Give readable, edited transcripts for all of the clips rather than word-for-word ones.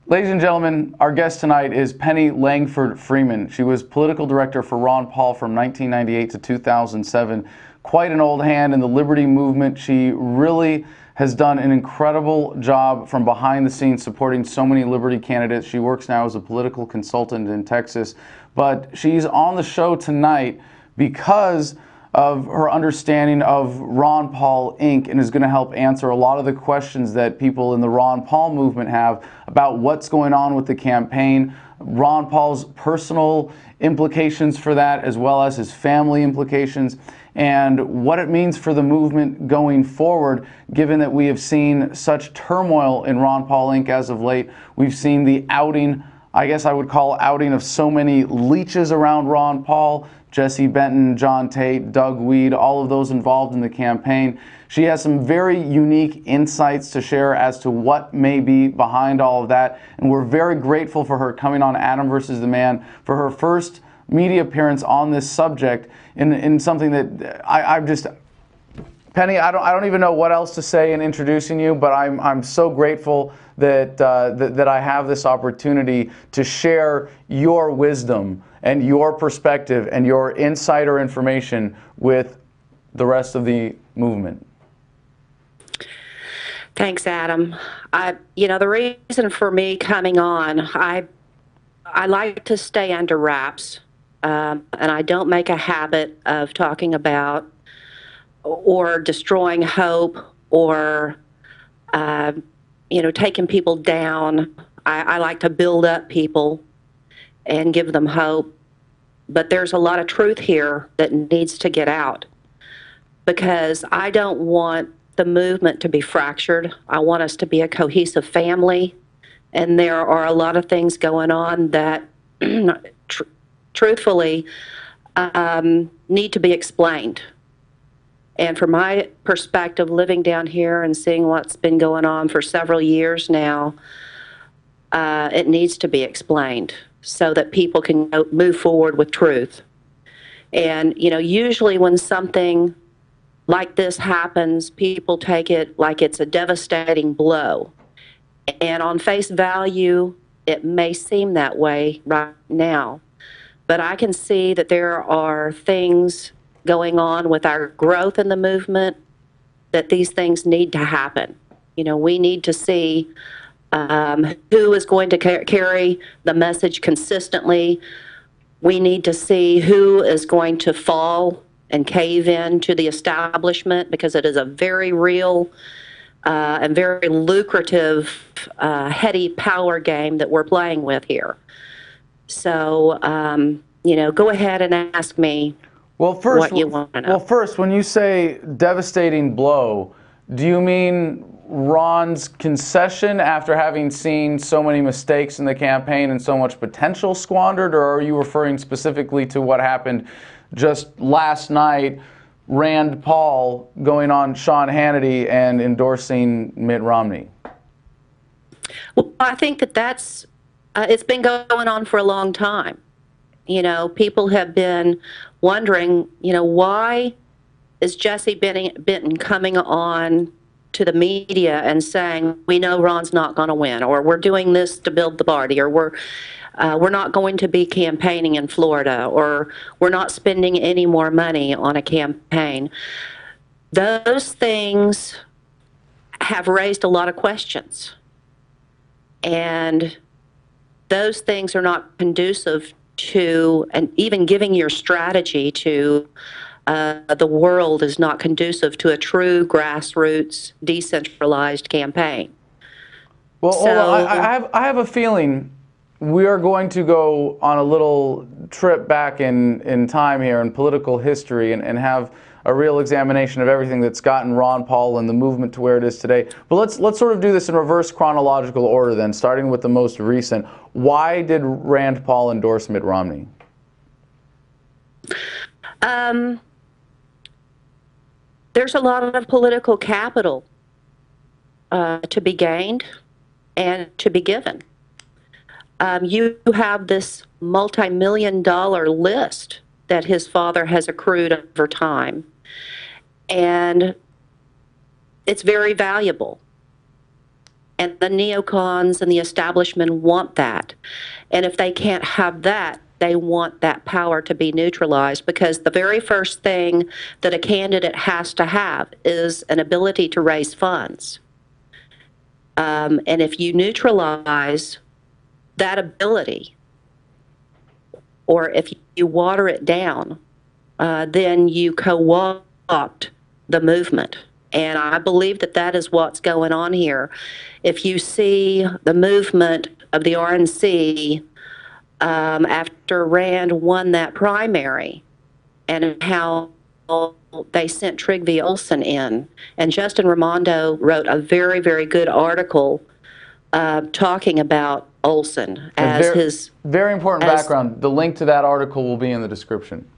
Ladies and gentlemen, our guest tonight is Penny Langford Freeman. She was political director for Ron Paul from 1998 to 2007. Quite an old hand in the liberty movement. She really has done an incredible job from behind the scenes supporting so many liberty candidates. She works now as a political consultant in Texas. But she's on the show tonight because of her understanding of Ron Paul Inc. and is going to help answer a lot of the questions that people in the Ron Paul movement have about what's going on with the campaign, Ron Paul's personal implications for that, as well as his family implications, and what it means for the movement going forward, given that we have seen such turmoil in Ron Paul Inc. as of late. We've seen the outing, I guess I would call outing, of so many leeches around Ron Paul, Jesse Benton, John Tate, Doug Weed, all of those involved in the campaign. She has some very unique insights to share as to what may be behind all of that, and we're very grateful for her coming on Adam versus the Man for her first media appearance on this subject in something that I'm just, Penny, I don't even know what else to say in introducing you, but I'm so grateful that that I have this opportunity to share your wisdom and your perspective and your insider information with the rest of the movement. Thanks, Adam. The reason for me coming on, I like to stay under wraps, and I don't make a habit of talking about or destroying hope or taking people down. I like to build up people and give them hope. But there's a lot of truth here that needs to get out, because I don't want the movement to be fractured. I want us to be a cohesive family, and there are a lot of things going on that truthfully need to be explained. And from my perspective, living down here and seeing what's been going on for several years now, it needs to be explained so that people can move forward with truth. And, usually when something like this happens, people take it like it's a devastating blow. And on face value, it may seem that way right now. But I can see that there are things going on with our growth in the movement, that these things need to happen. We need to see who is going to carry the message consistently. We need to see who is going to fall and cave in to the establishment, because it is a very real and very lucrative, heady power game that we're playing with here. So, go ahead and ask me what you want to know. Well, first, when you say devastating blow, do you mean Ron's concession after having seen so many mistakes in the campaign and so much potential squandered, or are you referring specifically to what happened just last night, Rand Paul going on Sean Hannity and endorsing Mitt Romney? Well, I think that's it's been going on for a long time. People have been wondering, why is Jesse Benton coming on to the media and saying, we know Ron's not going to win, or we're doing this to build the party, or we're not going to be campaigning in Florida, or we're not spending any more money on a campaign. Those things have raised a lot of questions. And those things are not conducive to, and even giving your strategy to the world is not conducive to a true grassroots, decentralized campaign. Well, I have a feeling we are going to go on a little trip back in time here in political history and have a real examination of everything that's gotten Ron Paul and the movement to where it is today. But let's sort of do this in reverse chronological order then, starting with the most recent. Why did Rand Paul endorse Mitt Romney? There's a lot of political capital to be gained and to be given. You have this multi-million-dollar list that his father has accrued over time, and it's very valuable. And the neocons and the establishment want that. And if they can't have that, they want that power to be neutralized, because the very first thing that a candidate has to have is an ability to raise funds. And if you neutralize that ability, or if you water it down, then you co-opt the movement. And I believe that that is what's going on here. If you see the movement of the RNC after Rand won that primary, and how they sent Trygve Olsen in. And Justin Raimondo wrote a very, very good article talking about Olsen as his... Very important background. The link to that article will be in the description.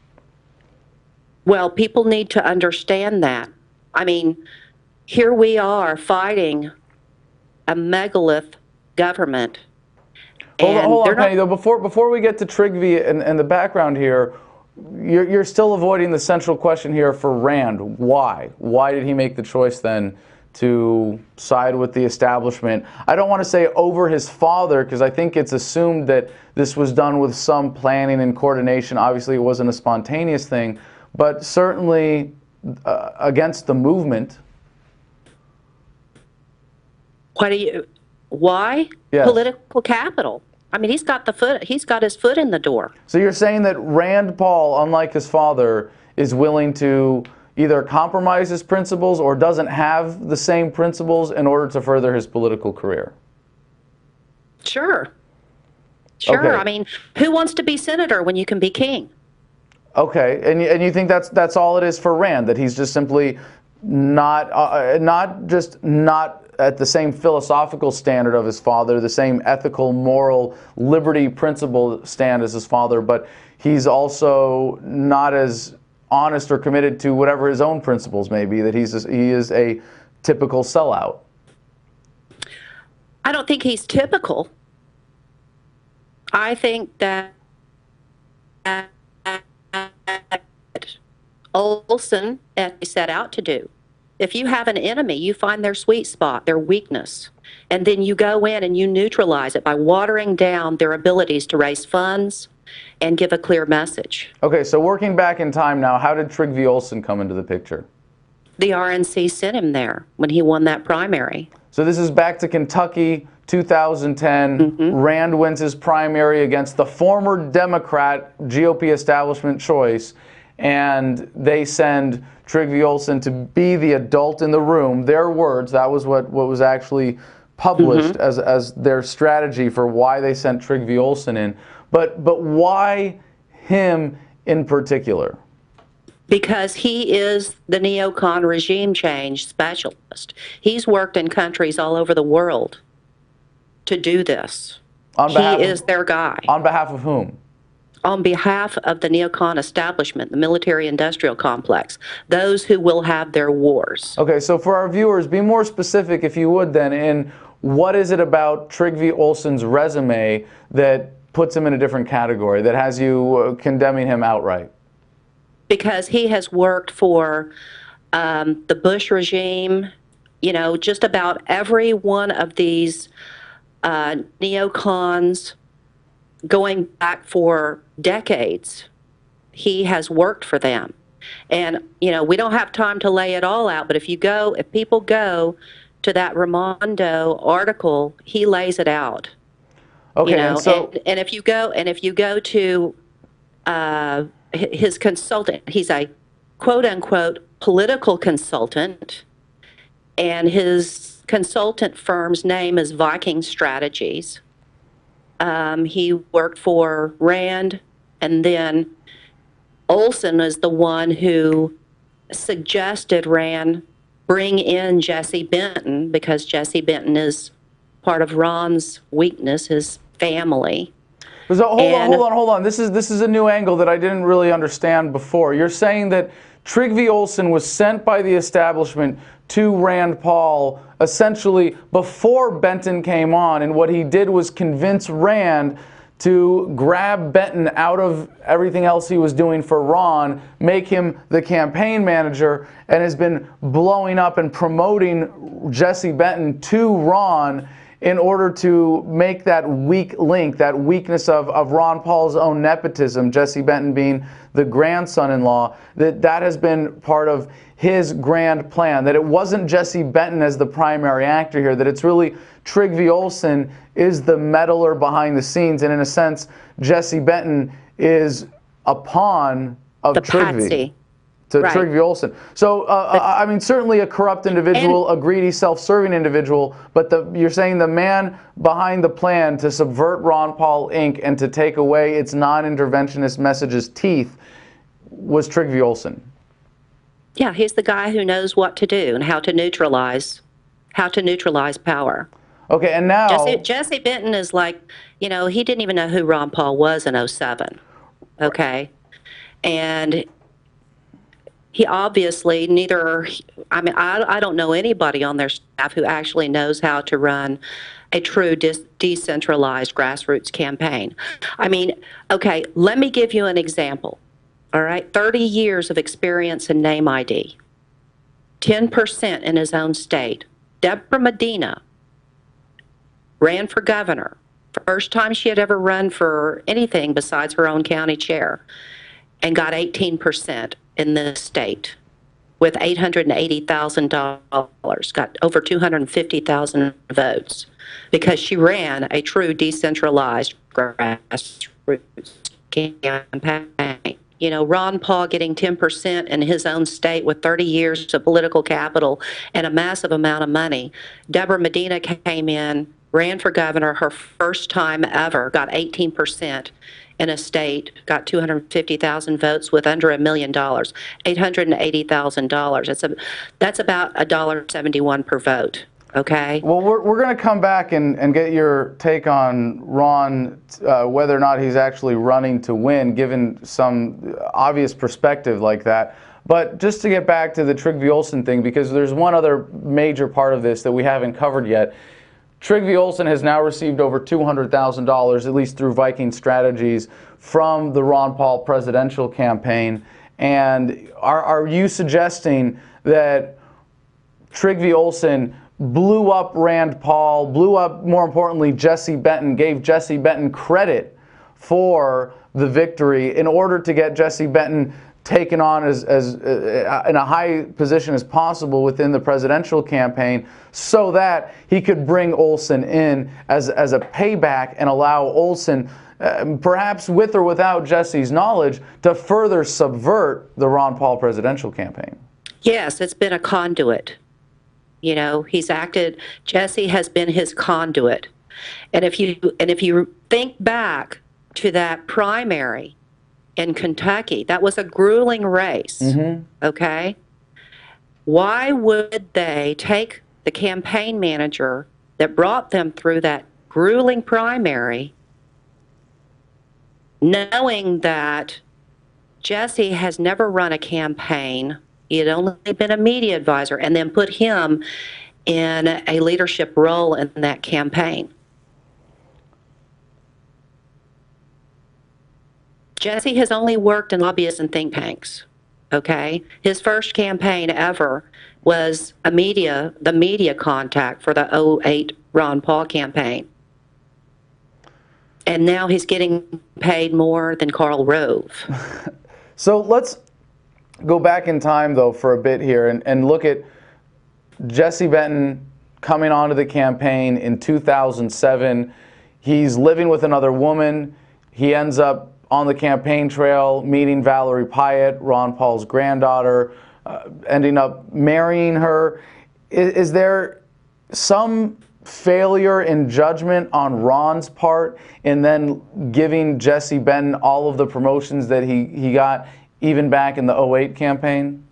Well, people need to understand that. I mean, here we are fighting a megalith government. Hold on, Penny, though, before we get to Trygve and the background here, you're still avoiding the central question here for Rand. Why? Why did he make the choice then to side with the establishment? I don't want to say over his father, because I think it's assumed that this was done with some planning and coordination. Obviously, it wasn't a spontaneous thing, but certainly against the movement. Why? Yes. Political capital. I mean, he's got his foot in the door. So you're saying that Rand Paul, unlike his father, is willing to either compromise his principles or doesn't have the same principles in order to further his political career? Sure. Sure. Okay. I mean, who wants to be senator when you can be king? Okay, and you think that's all it is for Rand, that he's just simply not at the same philosophical standard of his father, the same ethical, moral, liberty principle stand as his father, but he's also not as honest or committed to whatever his own principles may be, that he is a typical sellout? I don't think he's typical. I think that Olsen, as he set out to do. If you have an enemy, you find their sweet spot, their weakness, and then you go in and you neutralize it by watering down their abilities to raise funds and give a clear message. Okay, so working back in time now, how did Trygve Olsen come into the picture? The RNC sent him there when he won that primary. So this is back to Kentucky, 2010. Rand wins his primary against the former Democrat GOP establishment choice, and they send Trygve Olsen to be the adult in the room. Their words, that was what was actually published as their strategy for why they sent Trygve Olsen in. But why him in particular? Because he is the neocon regime change specialist. He's worked in countries all over the world to do this. He is their guy. On behalf of whom? On behalf of the neocon establishment, the military-industrial complex, those who will have their wars. Okay, so for our viewers, be more specific, if you would, then, in what is it about Trygve Olsen's resume that puts him in a different category, that has you condemning him outright? Because he has worked for the Bush regime, you know, just about every one of these neocons going back for decades. He has worked for them. And, you know, we don't have time to lay it all out, but if people go to that Raimondo article, he lays it out. Okay, you know, and so and if you go to his consultant, he's a quote unquote political consultant, and his consultant firm's name is Viking Strategies. He worked for Rand, and then Olsen is the one who suggested Rand bring in Jesse Benton, because Jesse Benton is part of Ron's weakness, his family. So hold on. This is a new angle that I didn't really understand before. You're saying that Trygve Olsen was sent by the establishment to Rand Paul essentially before Benton came on, and what he did was convince Rand to grab Benton out of everything else he was doing for Ron, make him the campaign manager, and has been blowing up and promoting Jesse Benton to Ron in order to make that weak link, that weakness of Ron Paul's own nepotism, Jesse Benton being the grandson-in-law, that has been part of his grand plan, that it wasn't Jesse Benton as the primary actor here, that it's really Trygve Olsen is the meddler behind the scenes, and in a sense, Jesse Benton is a pawn of The Trygve. patsy. To Right. Trygve Olsen. So, I mean, certainly a corrupt individual, a greedy, self-serving individual, but you're saying the man behind the plan to subvert Ron Paul Inc. and to take away its non-interventionist message's teeth was Trygve Olsen. Yeah, he's the guy who knows what to do and how to neutralize power. Okay, and now... Jesse Benton is like, you know, he didn't even know who Ron Paul was in '07, okay? And he obviously I don't know anybody on their staff who actually knows how to run a true decentralized grassroots campaign. I mean, okay, let me give you an example, all right? 30 years of experience in name ID, 10% in his own state. Deborah Medina ran for governor. First time she had ever run for anything besides her own county chair, and got 18% in this state with $880,000, got over 250,000 votes because she ran a true decentralized grassroots campaign. You know, Ron Paul getting 10% in his own state with 30 years of political capital and a massive amount of money. Deborah Medina came in, ran for governor her first time ever, got 18% in a state, got 250,000 votes with under $1 million, $880,000. That's about $1.71 per vote. Okay. Well, we're going to come back and get your take on Ron, whether or not he's actually running to win, given some obvious perspective like that. But just to get back to the Trygve Olsen thing, because there's one other major part of this that we haven't covered yet. Trygve Olsen has now received over $200,000, at least through Viking Strategies, from the Ron Paul presidential campaign. And are you suggesting that Trygve Olsen blew up Rand Paul, blew up, more importantly, Jesse Benton, gave Jesse Benton credit for the victory in order to get Jesse Benton taken on as in a high position as possible within the presidential campaign, so that he could bring Olsen in as a payback and allow Olsen, perhaps with or without Jesse's knowledge, to further subvert the Ron Paul presidential campaign? Yes, it's been a conduit. You know, Jesse has been his conduit. And if you think back to that primary in Kentucky, that was a grueling race, okay? Why would they take the campaign manager that brought them through that grueling primary, knowing that Jesse has never run a campaign, he had only been a media advisor, and then put him in a leadership role in that campaign? Jesse has only worked in lobbyists and think tanks, okay? His first campaign ever was the media contact for the '08 Ron Paul campaign. And now he's getting paid more than Karl Rove. So let's go back in time, though, for a bit here and look at Jesse Benton coming onto the campaign in 2007. He's living with another woman. He ends up on the campaign trail meeting Valerie Pyatt, Ron Paul's granddaughter, ending up marrying her. Is there some failure in judgment on Ron's part in then giving Jesse Benton all of the promotions that he got even back in the '08 campaign?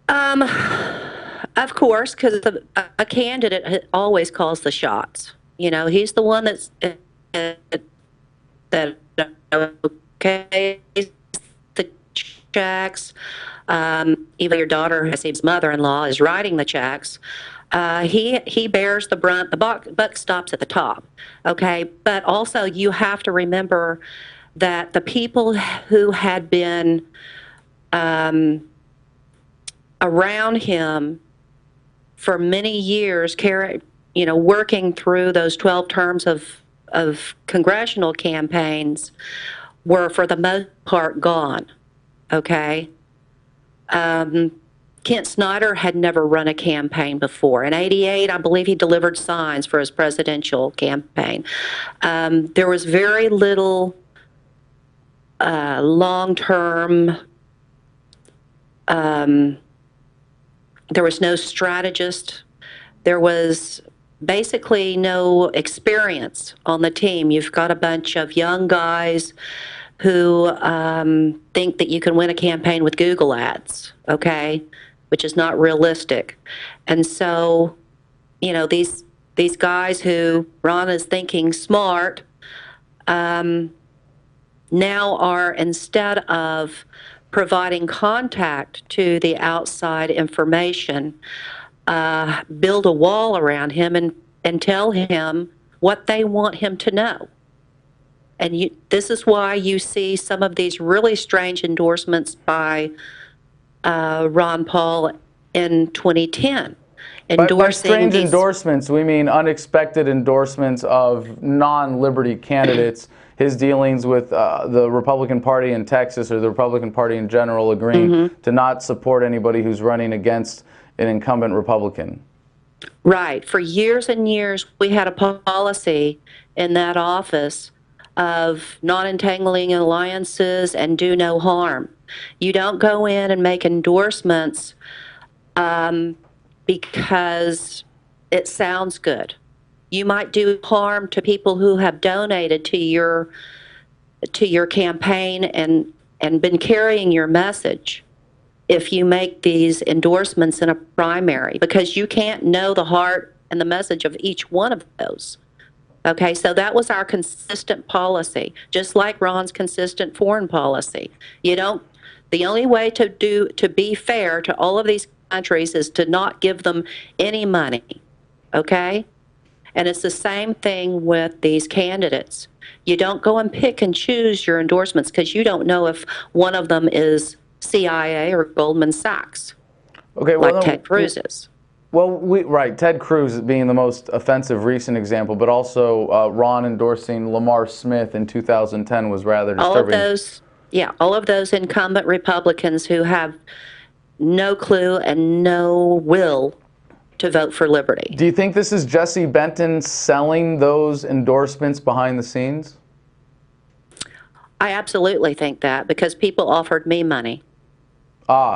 Of course, because a candidate always calls the shots. You know, he's the one that okay the checks. Even your daughter, Hasim's mother-in-law, is writing the checks. He bears the brunt. The buck stops at the top, okay? But also you have to remember that the people who had been around him for many years, working through those 12 terms of congressional campaigns, were for the most part gone, okay? Kent Snyder had never run a campaign before. In '88, I believe he delivered signs for his presidential campaign. There was very little long-term, there was no strategist. There was basically no experience on the team. You've got a bunch of young guys who think that you can win a campaign with Google ads, okay, which is not realistic. And so, these guys who Ron is thinking smart now are, instead of providing contact to the outside information, build a wall around him and tell him what they want him to know. And this is why you see some of these really strange endorsements by Ron Paul in 2010. By strange endorsements, we mean unexpected endorsements of non-Liberty candidates. His dealings with the Republican Party in Texas, or the Republican Party in general, agreeing to not support anybody who's running against an incumbent Republican. Right. For years and years, we had a policy in that office of not entangling alliances and do no harm. You don't go in and make endorsements because it sounds good. You might do harm to people who have donated to your campaign and been carrying your message if you make these endorsements in a primary, because you can't know the heart and the message of each one of those. Okay, so that was our consistent policy, just like Ron's consistent foreign policy. The only way to be fair to all of these countries is to not give them any money, okay? And it's the same thing with these candidates. You don't go and pick and choose your endorsements because you don't know if one of them is CIA or Goldman Sachs, okay, well, like Ted Cruz is. Well, right, Ted Cruz being the most offensive recent example, but also Ron endorsing Lamar Smith in 2010 was rather disturbing. All of those incumbent Republicans who have no clue and no will to vote for liberty. Do you think this is Jesse Benton selling those endorsements behind the scenes? I absolutely think that, because people offered me money.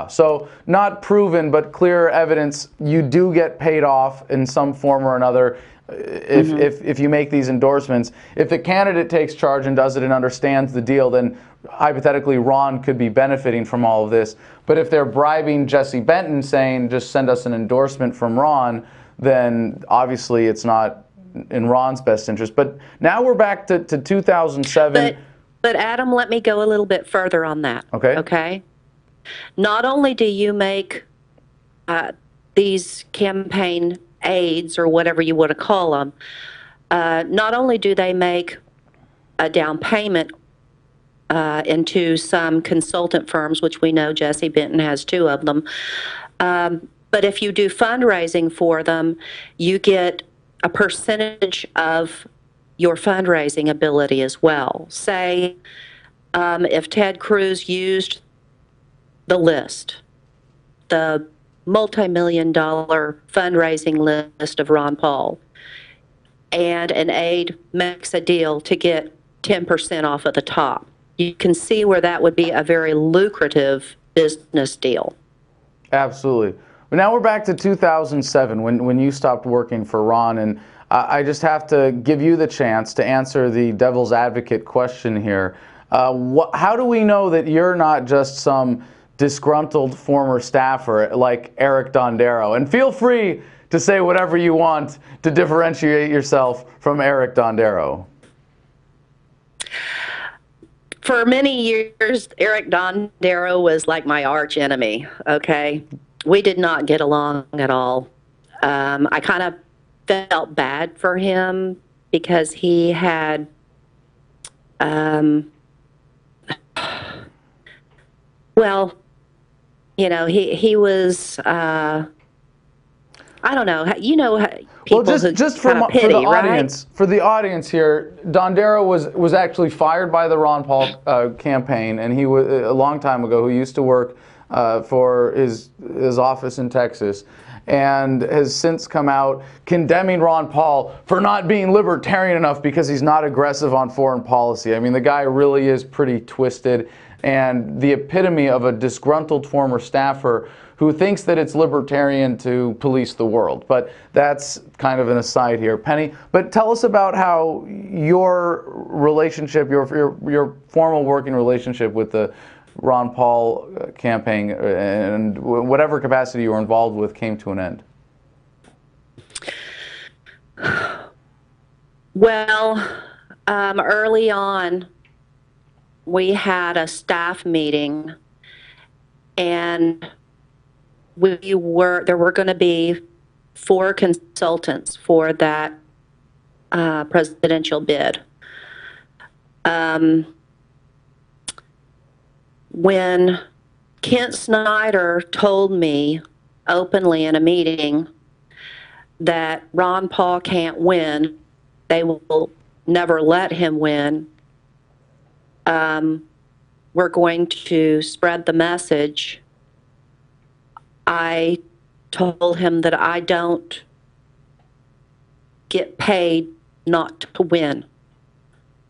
So not proven, but clear evidence you do get paid off in some form or another if you make these endorsements. If the candidate takes charge and does it and understands the deal, then hypothetically Ron could be benefiting from all of this. But if they're bribing Jesse Benton, saying just send us an endorsement from Ron, then obviously it's not in Ron's best interest. But now we're back to 2007. But Adam, let me go a little bit further on that. Okay. Okay. Not only do you make these campaign aids, or whatever you want to call them, not only do they make a down payment into some consultant firms, which we know Jesse Benton has 2 of them, but if you do fundraising for them, you get a percentage of your fundraising ability as well. Say, if Ted Cruz used the list, the multi-million-dollar fundraising list of Ron Paul, and an aide makes a deal to get 10% off at the top, you can see where that would be a very lucrative business deal. Absolutely. But now we're back to 2007 when you stopped working for Ron, and I just have to give you the chance to answer the devil's advocate question here. How do we know that you're not just some disgruntled former staffer like Eric Dondero? And feel free to say whatever you want to differentiate yourself from Eric Dondero. For many years, Eric Dondero was like my arch enemy, okay? We did not get along at all. I kind of felt bad for him because he had, well, you know, he was, I don't know, you know, people Well, who just kind of for the pity, right? audience, here, Dondero was actually fired by the Ron Paul campaign, and he was a long time ago. Who used to work for his office in Texas, and has since come out condemning Ron Paul for not being libertarian enough because he's not aggressive on foreign policy. I mean, the guy really is pretty twisted, and the epitome of a disgruntled former staffer who thinks that it's libertarian to police the world. But that's kind of an aside here. Penny, but tell us about how your relationship, your formal working relationship with the Ron Paul campaign and whatever capacity you were involved with came to an end. Well, early on, we had a staff meeting, and there were going to be 4 consultants for that presidential bid. When Kent Snyder told me openly in a meeting that Ron Paul can't win, they will never let him win, we're going to spread the message, I told him that I don't get paid not to win.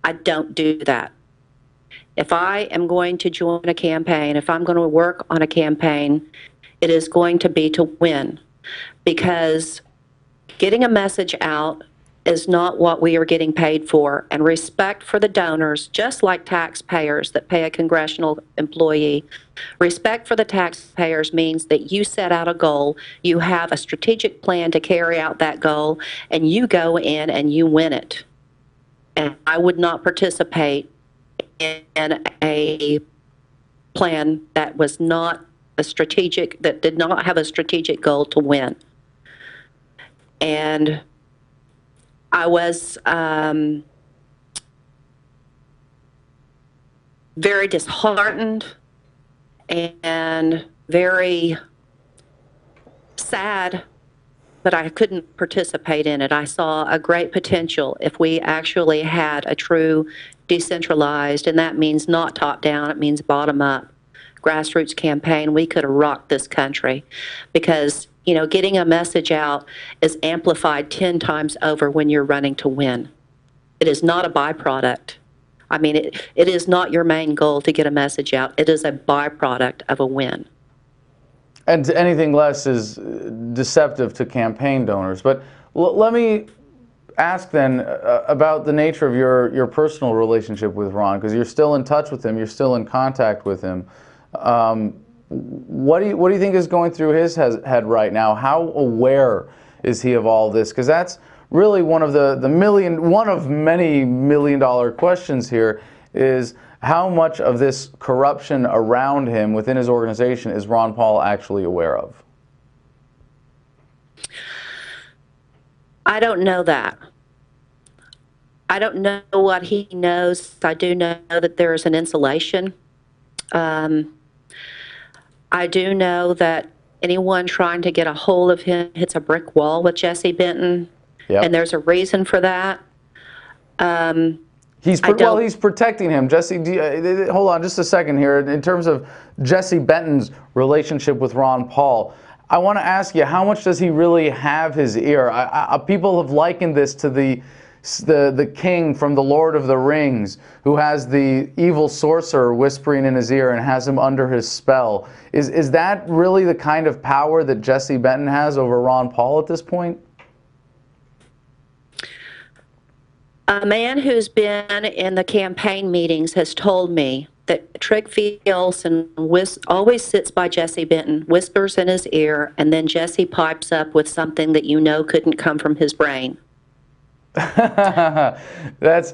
I don't do that. If I am going to join a campaign, if I'm going to work on a campaign, it is going to be to win, because getting a message out is not what we are getting paid for. And respect for the donors, just like taxpayers that pay a congressional employee, respect for the taxpayers means that you set out a goal, you have a strategic plan to carry out that goal, and you go in and you win it. And I would not participate in a plan that was not a strategic, that did not have a strategic goal to win. And I was very disheartened and very sad that I couldn't participate in it. I saw a great potential if we actually had a true decentralized, and that means not top down, it means bottom up, grassroots campaign. We could have rocked this country, because you know, getting a message out is amplified 10 times over when you're running to win. It is not a byproduct. I mean, it is not your main goal to get a message out. It is a byproduct of a win. And anything less is deceptive to campaign donors. But let me ask then about the nature of your personal relationship with Ron, because you're still in touch with him, you're still in contact with him. What do you think is going through his head right now? How aware is he of all this? Because that's really one of one of many million-dollar questions here, is how much of this corruption around him within his organization is Ron Paul actually aware of? I don't know that. I don't know what he knows. I do know that there is an insulation. I do know that anyone trying to get a hold of him hits a brick wall with Jesse Benton, yep. And there's a reason for that. He's protecting him. Jesse, hold on just a second here. In terms of Jesse Benton's relationship with Ron Paul, I want to ask you, how much does he really have his ear? People have likened this to the king from the Lord of the Rings, who has the evil sorcerer whispering in his ear and has him under his spell. Is that really the kind of power that Jesse Benton has over Ron Paul at this point? A man who's been in the campaign meetings has told me that Trig Fielsen always sits by Jesse Benton, whispers in his ear, and then Jesse pipes up with something that you know couldn't come from his brain. That's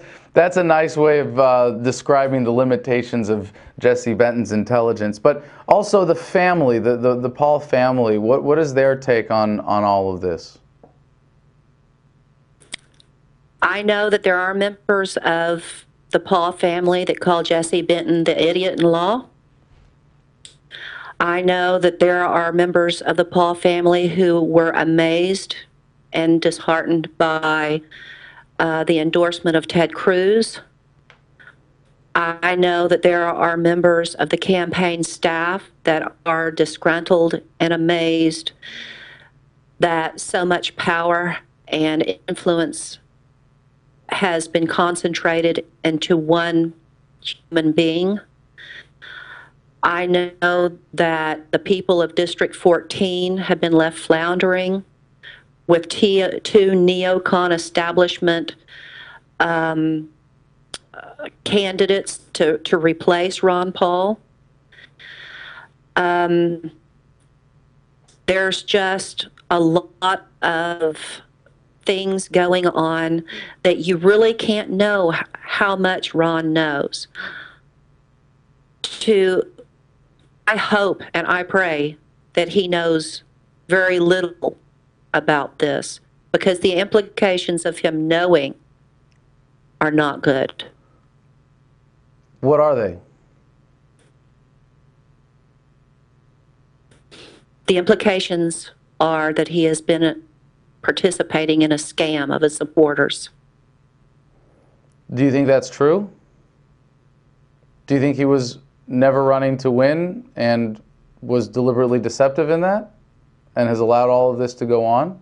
a nice way of describing the limitations of Jesse Benton's intelligence. But also the family, the Paul family. What is their take on all of this? I know that there are members of the Paul family that call Jesse Benton the idiot-in-law. I know that there are members of the Paul family who were amazed and disheartened by the endorsement of Ted Cruz. I know that there are members of the campaign staff that are disgruntled and amazed that so much power and influence has been concentrated into one human being. I know that the people of District 14 have been left floundering with two neocon establishment candidates to replace Ron Paul. There's just a lot of things going on that you really can't know how much Ron knows. I hope and I pray that he knows very little about this, because the implications of him knowing are not good. What are they? The implications are that he has been participating in a scam of his supporters. Do you think that's true? Do you think he was never running to win and was deliberately deceptive in that and has allowed all of this to go on?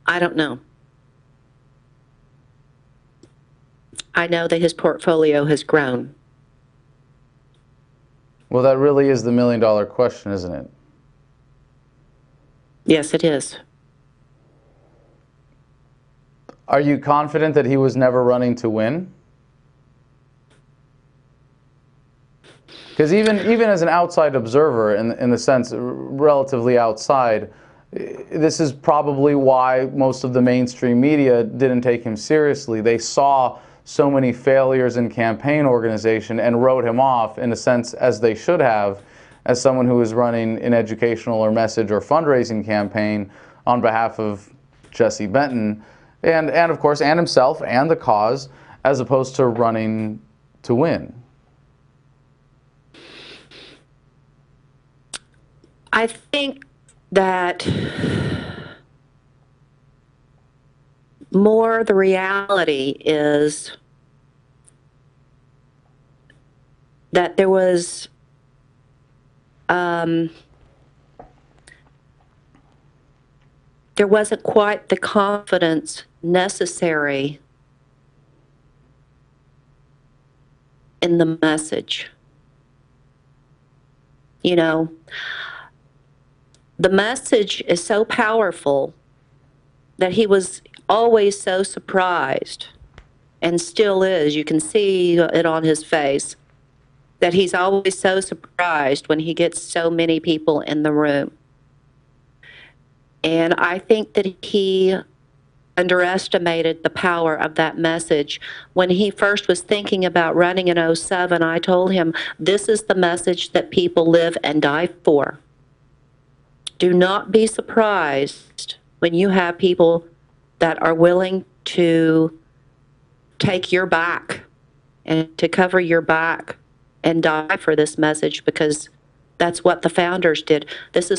I don't know. I know that his portfolio has grown. Well, that really is the million-dollar question, isn't it? Yes, it is. Are you confident that he was never running to win? Because even as an outside observer, in the sense relatively outside, this is probably why most of the mainstream media didn't take him seriously. They saw so many failures in campaign organization and wrote him off, in a sense, as they should have, as someone who is running an educational or message or fundraising campaign on behalf of Jesse Benton and of course, and himself and the cause, as opposed to running to win. I think that more the reality is that there was there wasn't quite the confidence necessary in the message. You know, the message is so powerful that he was always so surprised, and still is. You can see it on his face, that he's always so surprised when he gets so many people in the room. And I think that he underestimated the power of that message. When he first was thinking about running in '07, I told him, this is the message that people live and die for. Do not be surprised when you have people that are willing to take your back and to cover your back and die for this message, because that's what the founders did. This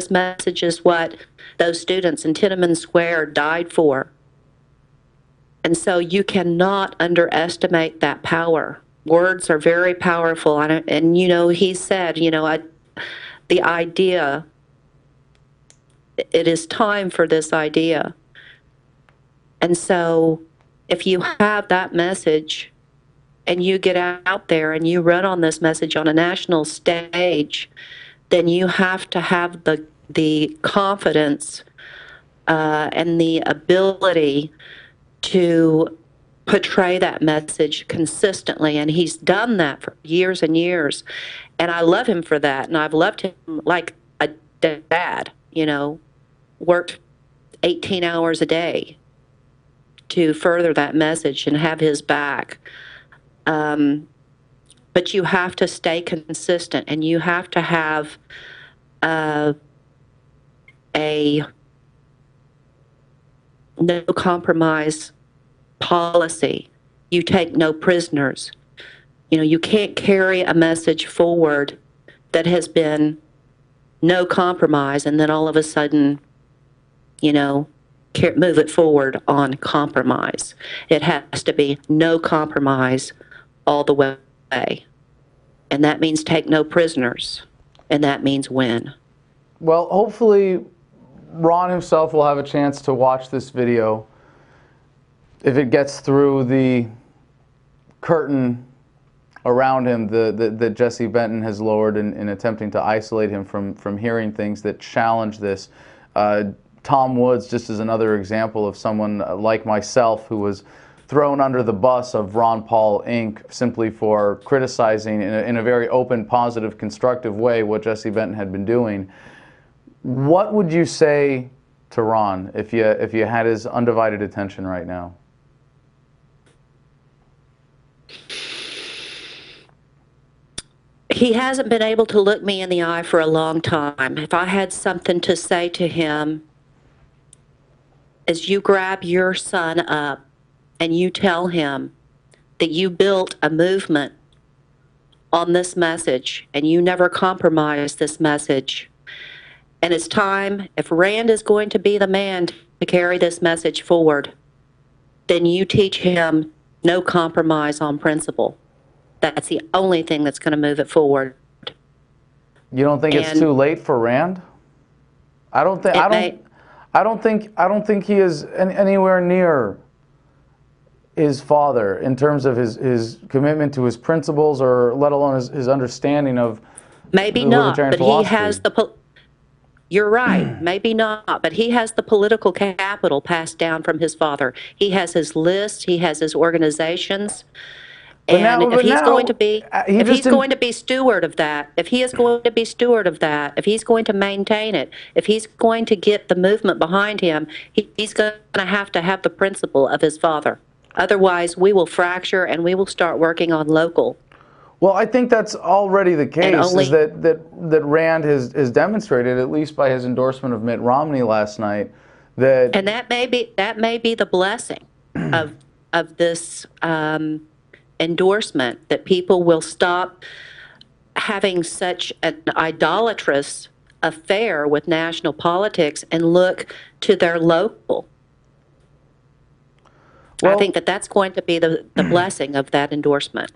message is what those students in Tiananmen Square died for. And so you cannot underestimate that power. Words are very powerful. And you know, he said, you know, the idea, it is time for this idea. And so if you have that message and you get out there and you run on this message on a national stage, then you have to have the the confidence and the ability to portray that message consistently, and he's done that for years and years, and I love him for that, and I've loved him like a dad, you know, worked 18 hours a day to further that message and have his back. But you have to stay consistent, and you have to have a no compromise policy. You take no prisoners. You know, you can't carry a message forward that has been no compromise and then all of a sudden, you know, move it forward on compromise. It has to be no compromise all the way. And that means take no prisoners. And that means win. Well, hopefully Ron himself will have a chance to watch this video. If it gets through the curtain around him that Jesse Benton has lowered in attempting to isolate him from hearing things that challenge this. Tom Woods, just as another example of someone like myself who was thrown under the bus of Ron Paul Inc. simply for criticizing in a very open, positive, constructive way what Jesse Benton had been doing. What would you say to Ron if you had his undivided attention right now? He hasn't been able to look me in the eye for a long time. If I had something to say to him, as you grab your son up and you tell him that you built a movement on this message and you never compromised this message, and it's time, if Rand is going to be the man to carry this message forward, then you teach him no compromise on principle. That's the only thing that's going to move it forward. You don't think it's too late for Rand? I don't think he is anywhere near his father in terms of his commitment to his principles, or let alone his understanding of maybe not, but philosophy. He has the. You're right, maybe not, but he has the political capital passed down from his father. He has his list. He has his organizations. And if he's going to be steward of that, if he is going to be steward of that, if he's going to maintain it, if he's going to get the movement behind him, he's going to have the principle of his father. Otherwise, we will fracture and we will start working on local. Well, I think that's already the case, is that Rand has demonstrated, at least by his endorsement of Mitt Romney last night, and that may be the blessing of this endorsement, that people will stop having such an idolatrous affair with national politics and look to their local. Well, I think that's going to be the blessing of that endorsement.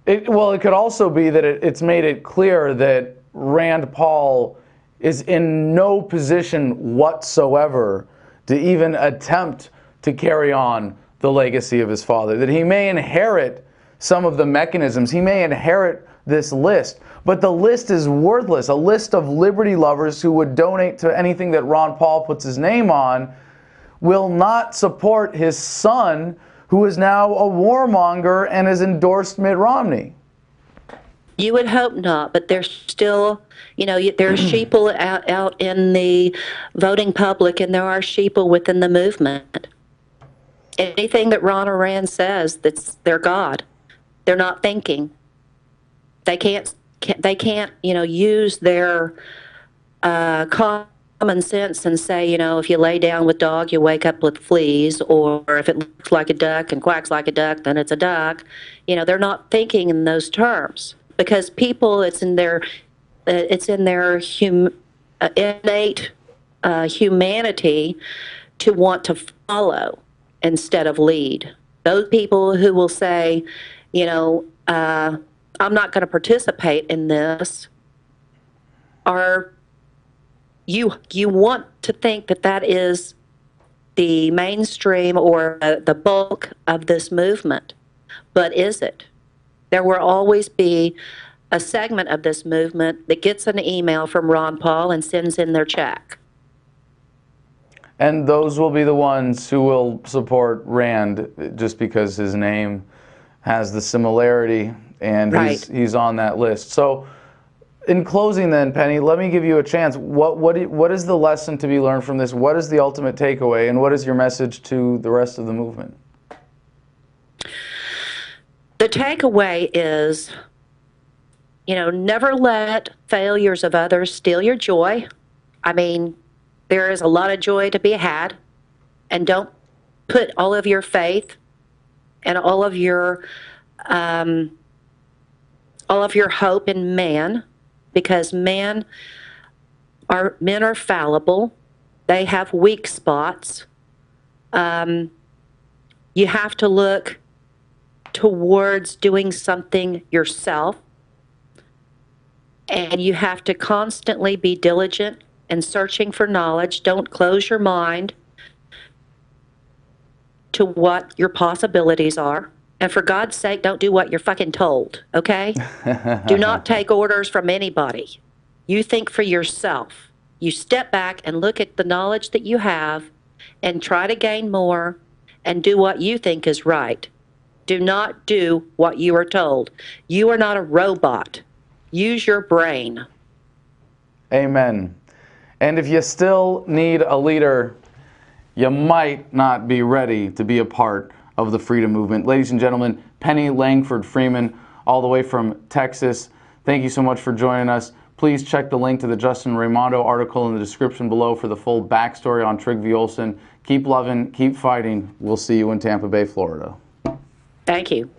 It could also be that it's made it clear that Rand Paul is in no position whatsoever to even attempt to carry on the legacy of his father, that he may inherit some of the mechanisms, he may inherit this list, but the list is worthless. A list of liberty lovers who would donate to anything that Ron Paul puts his name on will not support his son, who is now a warmonger and has endorsed Mitt Romney. You would hope not, but there's still, there's sheeple out in the voting public, and there are sheeple within the movement. Anything that Ron or Rand says, that's their God. They're not thinking. They can't use their common sense and say, if you lay down with dog, you wake up with fleas, or if it looks like a duck and quacks like a duck, then it's a duck. They're not thinking in those terms, because people, it's in their innate humanity to want to follow instead of lead. Those people who will say, I'm not going to participate in this, are you want to think that is the mainstream or the bulk of this movement, but is it? There will always be a segment of this movement that gets an email from Ron Paul and sends in their check. And those will be the ones who will support Rand just because his name has the similarity and Right. he's on that list. So in closing then, Penny, let me give you a chance. What is the lesson to be learned from this? What is the ultimate takeaway, and what is your message to the rest of the movement? The takeaway is, never let failures of others steal your joy. I mean, there is a lot of joy to be had, and don't put all of your faith and all of your hope in man, because men are fallible. They have weak spots. You have to look towards doing something yourself, and you have to constantly be diligent and searching for knowledge. Don't close your mind to what your possibilities are. And for God's sake, don't do what you're fucking told, okay? Do not take orders from anybody. You think for yourself. You step back and look at the knowledge that you have and try to gain more and do what you think is right. Do not do what you are told. You are not a robot. Use your brain. Amen. And if you still need a leader, you might not be ready to be a part of the freedom movement. Ladies and gentlemen, Penny Langford Freeman, all the way from Texas. Thank you so much for joining us. Please check the link to the Justin Raimondo article in the description below for the full backstory on Trygve Olsen. Keep loving, keep fighting. We'll see you in Tampa Bay, Florida. Thank you.